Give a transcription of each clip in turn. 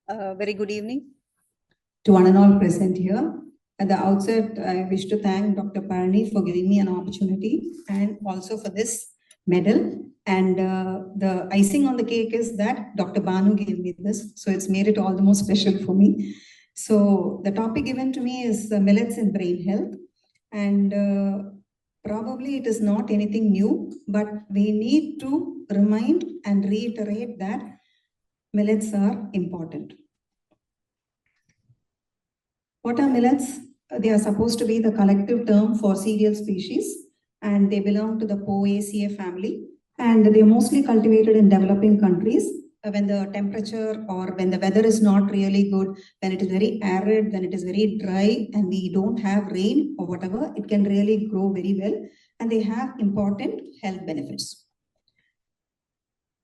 Very good evening to one and all present here. At the outset, I wish to thank Dr. Pazhani for giving me an opportunity and also for this medal. And the icing on the cake is that Dr. Banu gave me this, so it's made it all the more special for me. So the topic given to me is millets in brain health. And probably it is not anything new, but we need to remind and reiterate that millets are important. What are millets? They are supposed to be the collective term for cereal species, and they belong to the Poaceae family, and they are mostly cultivated in developing countries when the temperature or when the weather is not really good, when it is very arid, when it is very dry and we don't have rain or whatever, it can really grow very well, and they have important health benefits.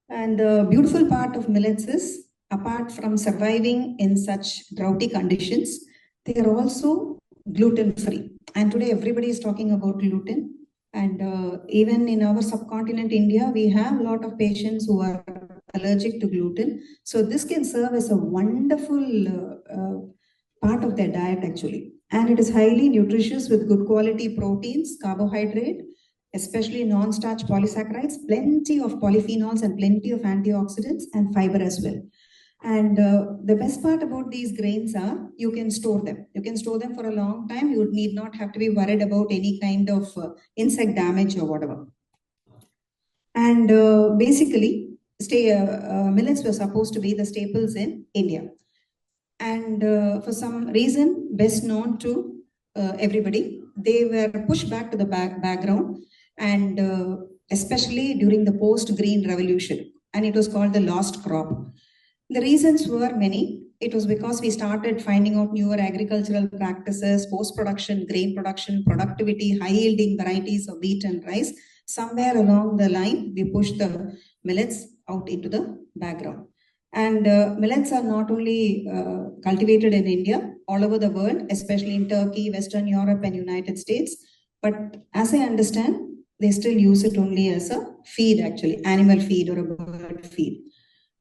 And the beautiful part of millets is, apart from surviving in such droughty conditions, they are also gluten-free. And today everybody is talking about gluten. And even in our subcontinent, India, we have a lot of patients who are allergic to gluten. So this can serve as a wonderful part of their diet actually. And it is highly nutritious with good quality proteins, carbohydrate, especially non-starch polysaccharides, plenty of polyphenols and plenty of antioxidants and fiber as well. And the best part about these grains are you can store them. You can store them for a long time. You need not have to be worried about any kind of insect damage or whatever. And basically, millets were supposed to be the staples in India. And for some reason, best known to everybody, they were pushed back to the background, and especially during the post-green revolution. And it was called the lost crop. The reasons were many. It was because we started finding out newer agricultural practices, post-production, grain production, productivity, high-yielding varieties of wheat and rice. Somewhere along the line, we pushed the millets out into the background. And millets are not only cultivated in India, all over the world, especially in Turkey, Western Europe, and United States. But as I understand, they still use it only as a feed, actually, animal feed or a bird feed.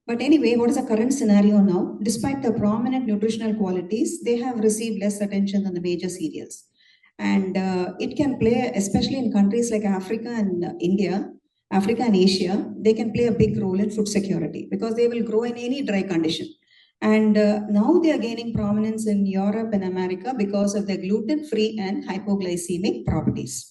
But anyway, what is the current scenario now? Despite the prominent nutritional qualities, they have received less attention than the major cereals. And it can play, especially in countries like Africa and Africa and Asia, they can play a big role in food security because they will grow in any dry condition. And now they are gaining prominence in Europe and America because of their gluten-free and hypoglycemic properties.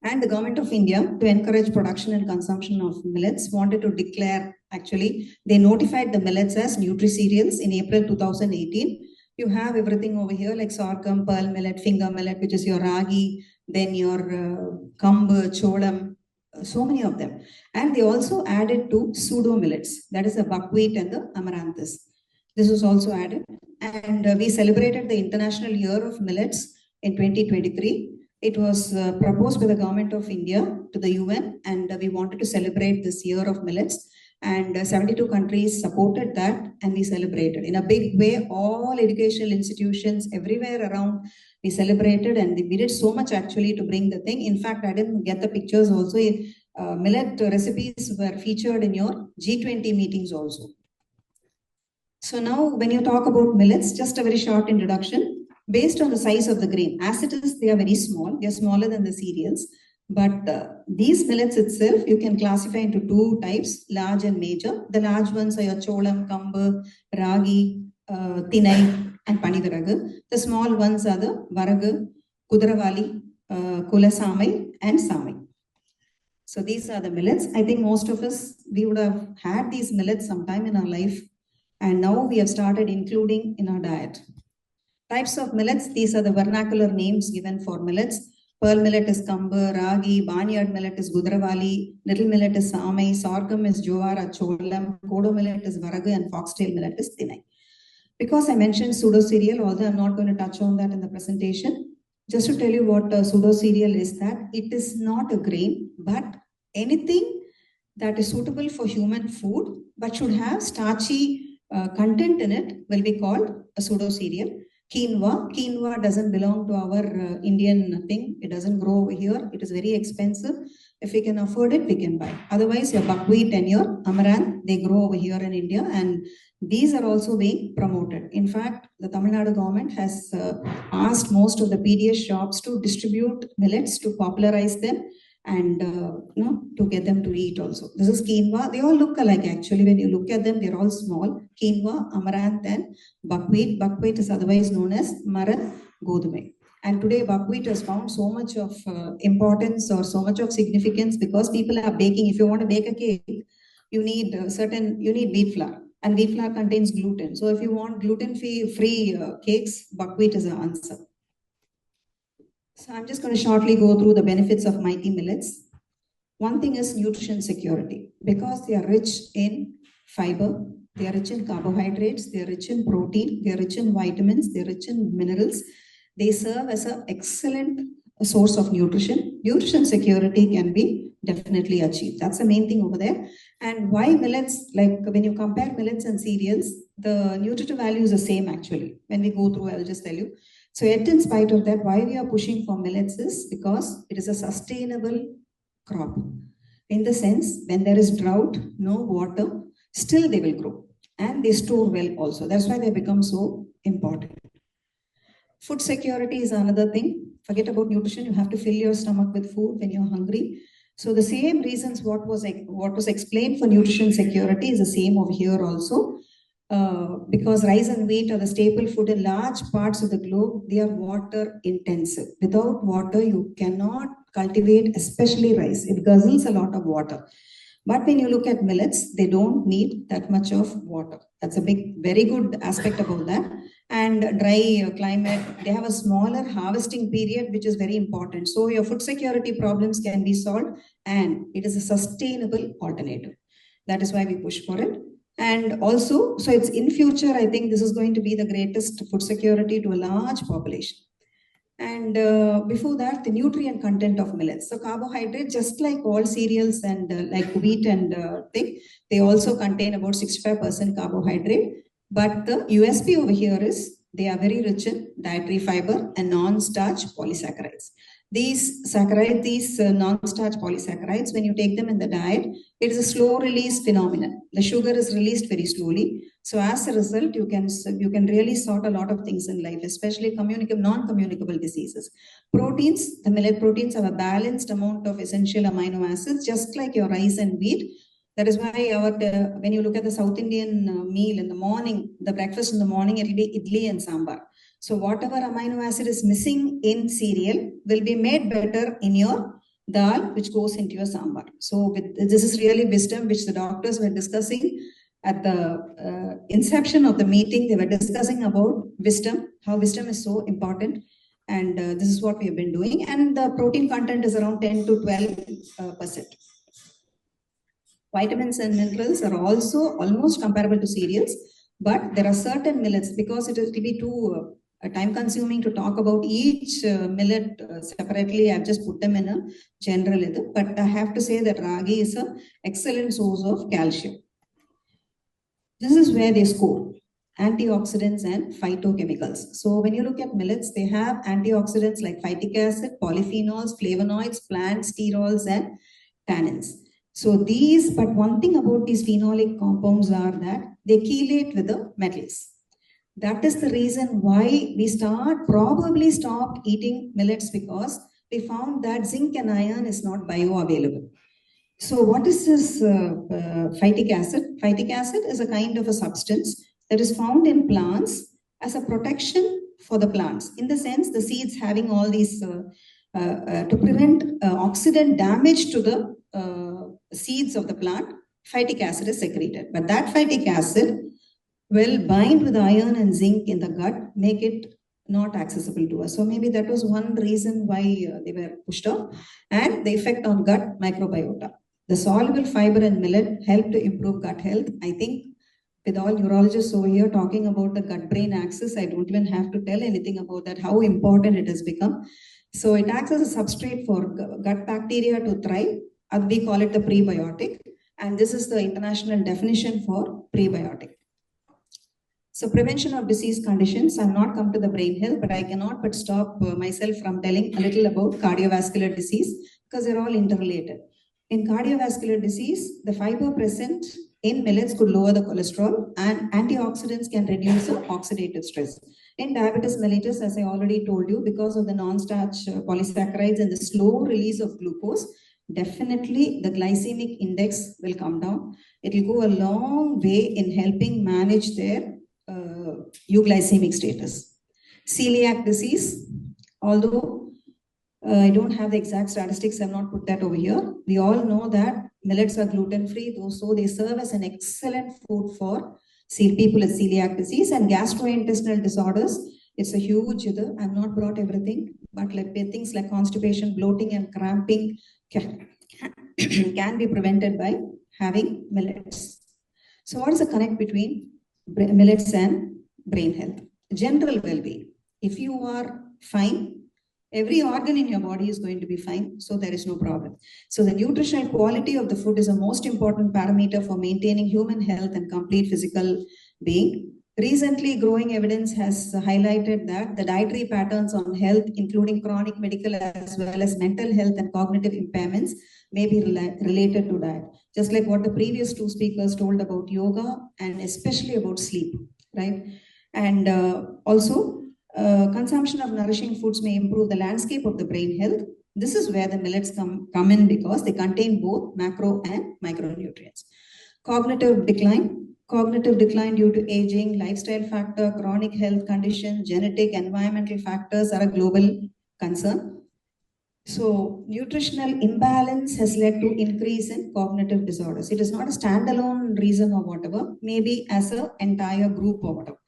And the government of India, to encourage production and consumption of millets, wanted to declare, actually, they notified the millets as nutri-cereals in April 2018. You have everything over here like sorghum, pearl millet, finger millet, which is your ragi, then your kambu, cholam, so many of them. And they also added two pseudo millets, that is the buckwheat and the amaranthus. This was also added. And we celebrated the International Year of Millets in 2023. It was proposed by the government of India to the UN, and we wanted to celebrate this year of millets. And 72 countries supported that, and we celebrated in a big way. All educational institutions everywhere around, we celebrated, and we did so much actually to bring the thing. In fact, I didn't get the pictures also. Millet recipes were featured in your G20 meetings also. So now when you talk about millets, just a very short introduction. Based on the size of the grain, as it is, they are very small. They are smaller than the cereals. But these millets itself, you can classify into two types, large and major. The large ones are your cholam, kambu, ragi, tinai, and panivaragu. The small ones are the varagu, kudravali, kulasamai, and samai. So these are the millets. I think most of us, we would have had these millets sometime in our life. And now we have started including in our diet. Types of millets, these are the vernacular names given for millets. Pearl millet is kambu, ragi, barnyard millet is gudravali, little millet is samai, sorghum is jowar or cholam, kodo millet is varagu, and foxtail millet is tinai. Because I mentioned pseudo cereal, although I'm not going to touch on that in the presentation, just to tell you what a pseudo cereal is, that it is not a grain, but anything that is suitable for human food, but should have starchy content in it, will be called a pseudo cereal. Quinoa doesn't belong to our Indian thing. It doesn't grow over here. It is very expensive. If we can afford it, we can buy. Otherwise, your buckwheat and your amaranth, they grow over here in India, and These are also being promoted. In fact, the Tamil Nadu government has asked most of the PDS shops to distribute millets, to popularize them, and to get them to eat also. This is quinoa. They all look alike actually. When you look at them, they're all small. Quinoa, amaranth, and buckwheat. Buckwheat is otherwise known as maran godume. And today buckwheat has found so much of importance or so much of significance because people are baking. If you want to bake a cake, you need wheat flour, and wheat flour contains gluten. So if you want gluten-free cakes, buckwheat is the answer. So I'm just going to shortly go through the benefits of mighty millets. One thing is nutrition security, because they are rich in fiber, they are rich in carbohydrates, they are rich in protein, they are rich in vitamins, they are rich in minerals. They serve as an excellent source of nutrition. Nutrition security can be definitely achieved. That's the main thing over there. And why millets, like when you compare millets and cereals, the nutritive value is the same actually. When we go through, I'll just tell you. So yet in spite of that, why we are pushing for millets is because it is a sustainable crop. In the sense, when there is drought, no water, still they will grow. And they store well also. That's why they become so important. Food security is another thing. Forget about nutrition. You have to fill your stomach with food when you're hungry. So the same reasons what was explained for nutrition security is the same over here also. Because rice and wheat are the staple food in large parts of the globe. They are water intensive. Without water, you cannot cultivate, especially rice. It guzzles a lot of water. But when you look at millets, they don't need that much of water. That's a very good aspect about that. And dry climate, they have a smaller harvesting period, which is very important. So your food security problems can be solved, and it is a sustainable alternative. That is why we push for it. And also, so it's in future, I think this is going to be the greatest food security to a large population. And before that, the nutrient content of millets. So carbohydrate, just like all cereals and like wheat and they also contain about 65% carbohydrate. But the USP over here is they are very rich in dietary fiber and non-starch polysaccharides. These non-starch polysaccharides, when you take them in the diet, it is a slow release phenomenon. The sugar is released very slowly. So as a result, you can really sort a lot of things in life, especially non-communicable diseases. Proteins, the millet proteins have a balanced amount of essential amino acids, just like your rice and wheat. That is why when you look at the South Indian meal in the morning, the breakfast in the morning, it will be idli and sambar. So whatever amino acid is missing in cereal will be made better in your dal, which goes into your sambar. So this is really wisdom which the doctors were discussing at the inception of the meeting. They were discussing about wisdom, how wisdom is so important. And this is what we have been doing. And the protein content is around 10 to 12%. Vitamins and minerals are also almost comparable to cereals, but there are certain millets, because it will be too time consuming to talk about each millet separately. I've just put them in a general, but I have to say that ragi is an excellent source of calcium. This is where they score antioxidants and phytochemicals. So when you look at millets, they have antioxidants like phytic acid, polyphenols, flavonoids, plant sterols, and tannins. So but one thing about these phenolic compounds are that they chelate with the metals. That is the reason why we probably stopped eating millets, because we found that zinc and iron is not bioavailable. So what is this phytic acid? Phytic acid is a kind of a substance that is found in plants as a protection for the plants. In the sense, the seeds having all these, to prevent oxidant damage to the seeds of the plant, phytic acid is secreted. But that phytic acid will bind with iron and zinc in the gut, make it not accessible to us. So maybe that was one reason why they were pushed off. And the effect on gut microbiota. The soluble fiber in millet help to improve gut health. I think with all neurologists over here talking about the gut-brain axis, I don't even have to tell anything about that, how important it has become. So it acts as a substrate for gut bacteria to thrive. We call it the prebiotic. And this is the international definition for prebiotic. So prevention of disease conditions, I've not come to the brain health, but I cannot but stop myself from telling a little about cardiovascular disease, because they're all interrelated. In cardiovascular disease, the fiber present in millets could lower the cholesterol, and antioxidants can reduce the oxidative stress. In diabetes mellitus, as I already told you, because of the non-starch polysaccharides and the slow release of glucose, definitely the glycemic index will come down. It will go a long way in helping manage their euglycemic status. Celiac disease, although I don't have the exact statistics, I've not put that over here. We all know that millets are gluten-free, so they serve as an excellent food for people with celiac disease and gastrointestinal disorders. It's a huge, I've not brought everything, but like things like constipation, bloating, and cramping can be prevented by having millets. So what is the connect between millets and brain health? General well-being. If you are fine, every organ in your body is going to be fine, so there is no problem. So the nutritional quality of the food is the most important parameter for maintaining human health and complete physical being. Recently, growing evidence has highlighted that the dietary patterns on health, including chronic medical as well as mental health and cognitive impairments, may be related to diet. Just like what the previous two speakers told about yoga and especially about sleep, right? And also, consumption of nourishing foods may improve the landscape of the brain health. This is where the millets come in because they contain both macro and micronutrients. Cognitive decline due to aging, lifestyle factor, chronic health condition, genetic, environmental factors are a global concern. So nutritional imbalance has led to increase in cognitive disorders. It is not a standalone reason or whatever, maybe as an entire group or whatever.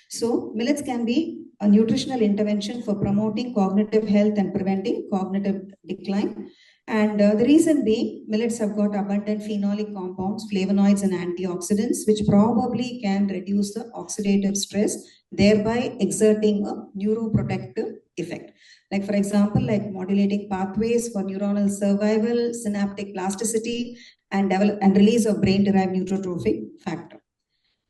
So millets can be a nutritional intervention for promoting cognitive health and preventing cognitive decline. And the reason being, millets have got abundant phenolic compounds, flavonoids, and antioxidants, which probably can reduce the oxidative stress, thereby exerting a neuroprotective effect. Like, for example, like modulating pathways for neuronal survival, synaptic plasticity, and release of brain-derived neurotrophic factor.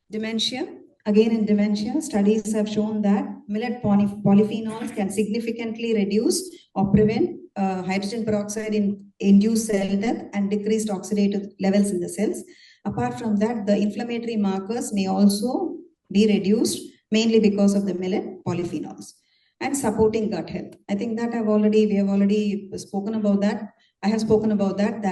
Dementia. Again, in dementia, studies have shown that millet polyphenols can significantly reduce or prevent hydrogen peroxide-induced cell death and decreased oxidative levels in the cells. Apart from that, the inflammatory markers may also be reduced, mainly because of the millet polyphenols. And supporting gut health. I think that we have already spoken about that. I have spoken about that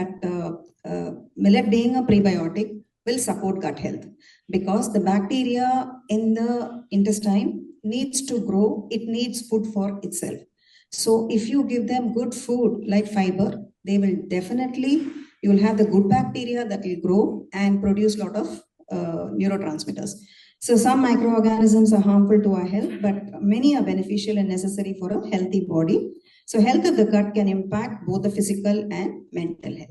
millet being a prebiotic will support gut health because the bacteria in the intestine needs to grow. It needs food for itself. So if you give them good food like fiber, they will definitely, you will have the good bacteria that will grow and produce a lot of neurotransmitters. So some microorganisms are harmful to our health, but many are beneficial and necessary for a healthy body. So health of the gut can impact both the physical and mental health.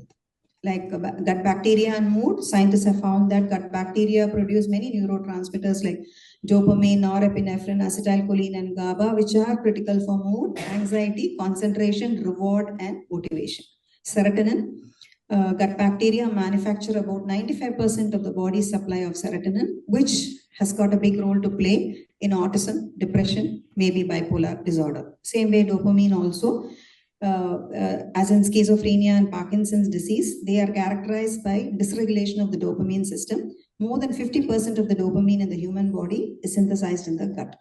Like gut bacteria and mood, scientists have found that gut bacteria produce many neurotransmitters like dopamine, norepinephrine, acetylcholine, and GABA, which are critical for mood, anxiety, concentration, reward, and motivation. Serotonin, gut bacteria manufacture about 95% of the body's supply of serotonin, which has got a big role to play in autism, depression, maybe bipolar disorder. Same way, dopamine also. As in schizophrenia and Parkinson's disease, they are characterized by dysregulation of the dopamine system. More than 50% of the dopamine in the human body is synthesized in the gut.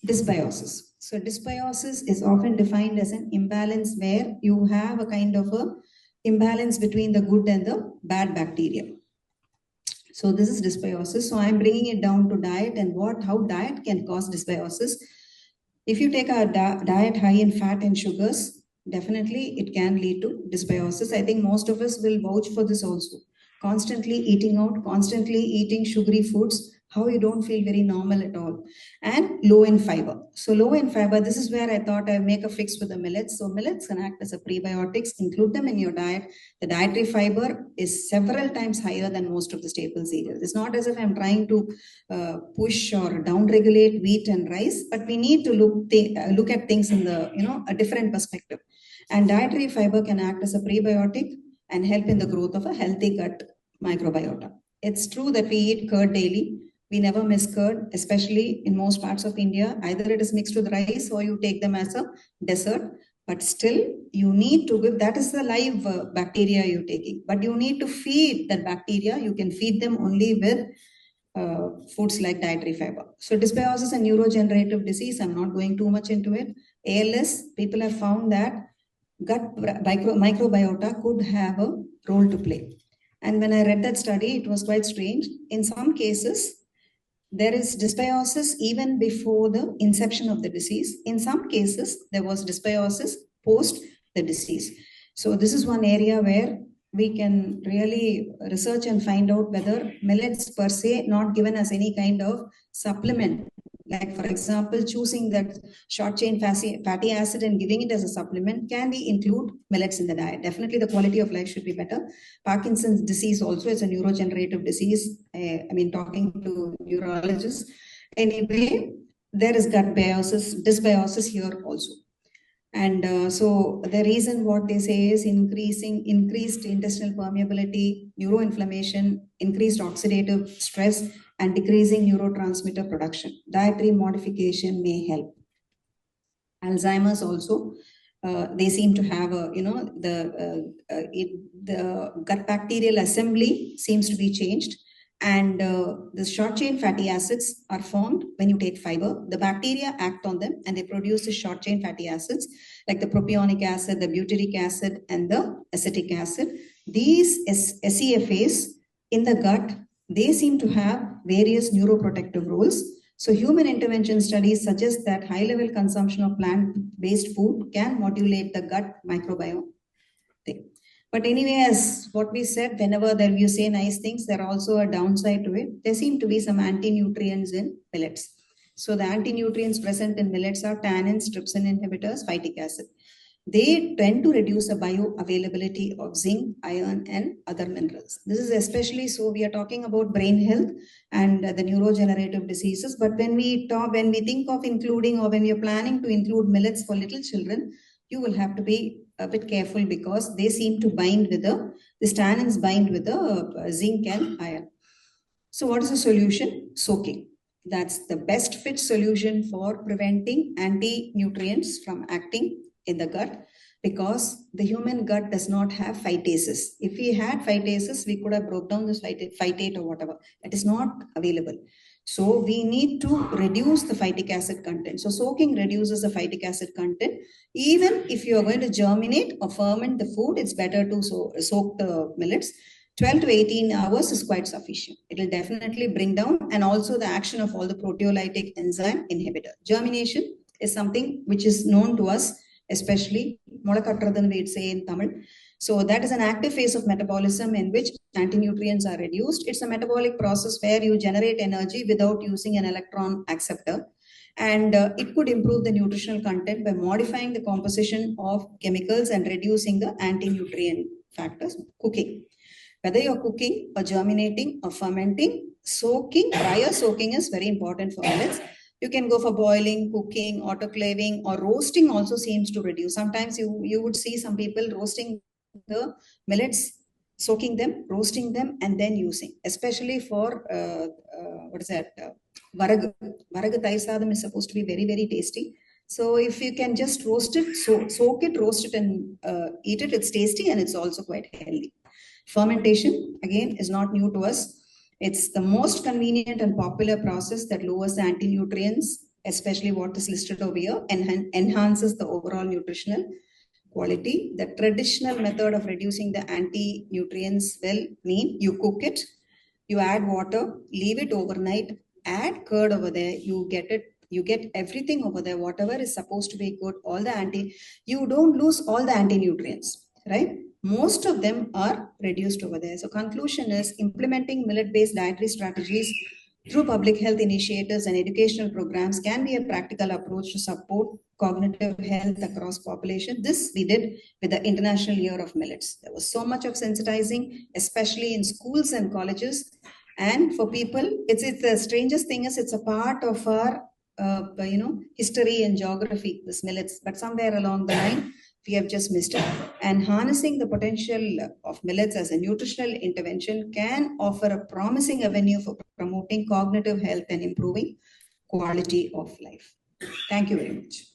Dysbiosis. So dysbiosis is often defined as an imbalance where you have a kind of a imbalance between the good and the bad bacteria. So this is dysbiosis. So I'm bringing it down to diet and how diet can cause dysbiosis. If you take a diet high in fat and sugars, definitely it can lead to dysbiosis. I think most of us will vouch for this also. Constantly eating out, constantly eating sugary foods, how you don't feel very normal at all. And low in fiber. So low in fiber, this is where I thought I'd make a fix with the millets. So millets can act as a prebiotics, include them in your diet. The dietary fiber is several times higher than most of the staple cereals. It's not as if I'm trying to push or downregulate wheat and rice, but we need to look at things in a different perspective. And dietary fiber can act as a prebiotic and help in the growth of a healthy gut microbiota. It's true that we eat curd daily. We never miss curd, especially in most parts of India. Either it is mixed with rice or you take them as a dessert. But still, you need to give, that is the live bacteria you're taking, but you need to feed that bacteria. You can feed them only with foods like dietary fiber. So dysbiosis is a neurodegenerative disease. I'm not going too much into it. ALS, people have found that gut microbiota could have a role to play. And when I read that study, it was quite strange. In some cases, there is dysbiosis even before the inception of the disease. In some cases, there was dysbiosis post the disease. So this is one area where we can really research and find out whether millets per se, not given as any kind of supplement, like for example, choosing that short chain fatty acid and giving it as a supplement, can we include millets in the diet? Definitely the quality of life should be better. Parkinson's disease also is a neurodegenerative disease. I mean, talking to neurologists. Anyway, there is gut dysbiosis here also. And so the reason what they say is increased intestinal permeability, neuroinflammation, increased oxidative stress, and decreasing neurotransmitter production. Dietary modification may help. Alzheimer's also, they seem to have a, the gut bacterial assembly seems to be changed. And the short chain fatty acids are formed when you take fiber. The bacteria act on them and they produce the short chain fatty acids like the propionic acid, the butyric acid, and the acetic acid. These SCFAs in the gut, they seem to have various neuroprotective roles. So human intervention studies suggest that high-level consumption of plant-based food can modulate the gut microbiome thing. But anyway, as what we said, whenever there you say nice things, there are also a downside to it. There seem to be some anti-nutrients in millets. So the anti-nutrients present in millets are tannins, trypsin inhibitors, phytic acid. They tend to reduce the bioavailability of zinc, iron, and other minerals. This is especially so we are talking about brain health and the neurodegenerative diseases. But when we think of including or when you're planning to include millets for little children, you will have to be a bit careful because they seem to bind with the tannins bind with the zinc and iron. So what is the solution? Soaking. That's the best fit solution for preventing anti-nutrients from acting in the gut, because the human gut does not have phytases. If we had phytases, we could have broke down this phytate or whatever. That is not available. So we need to reduce the phytic acid content. So soaking reduces the phytic acid content. Even if you are going to germinate or ferment the food, it's better to soak the millets. 12 to 18 hours is quite sufficient. It will definitely bring down, and also the action of all the proteolytic enzyme inhibitor. Germination is something which is known to us, especially molakatradhan we say in Tamil. So that is an active phase of metabolism in which anti-nutrients are reduced. It's a metabolic process where you generate energy without using an electron acceptor. And it could improve the nutritional content by modifying the composition of chemicals and reducing the anti-nutrient factors. Cooking. Whether you're cooking or germinating or fermenting, prior soaking is very important for millets. You can go for boiling, cooking, autoclaving, or roasting also seems to reduce. Sometimes you would see some people roasting the millets, soaking them, roasting them, and then using. Especially for, varagu. Varagu thaisadam is supposed to be very, very tasty. So if you can just roast it, soak it, roast it, and eat it, it's tasty and it's also quite healthy. Fermentation, again, is not new to us. It's the most convenient and popular process that lowers the anti-nutrients, especially what is listed over here, and enhances the overall nutritional quality. The traditional method of reducing the anti-nutrients will mean you cook it, you add water, leave it overnight, add curd over there, you get everything over there, whatever is supposed to be good, you don't lose all the anti-nutrients, right? Most of them are reduced over there. So conclusion is implementing millet-based dietary strategies through public health initiatives and educational programs can be a practical approach to support cognitive health across population. This we did with the International Year of Millets. There was so much of sensitizing, especially in schools and colleges. And for people, it's the strangest thing is it's a part of our history and geography, this millets, but somewhere along the line, we have just missed it. And harnessing the potential of millets as a nutritional intervention can offer a promising avenue for promoting cognitive health and improving quality of life. Thank you very much.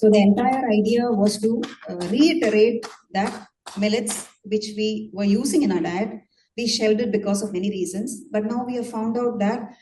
So the entire idea was to reiterate that millets, which we were using in our diet, we shelved it because of many reasons. But now we have found out that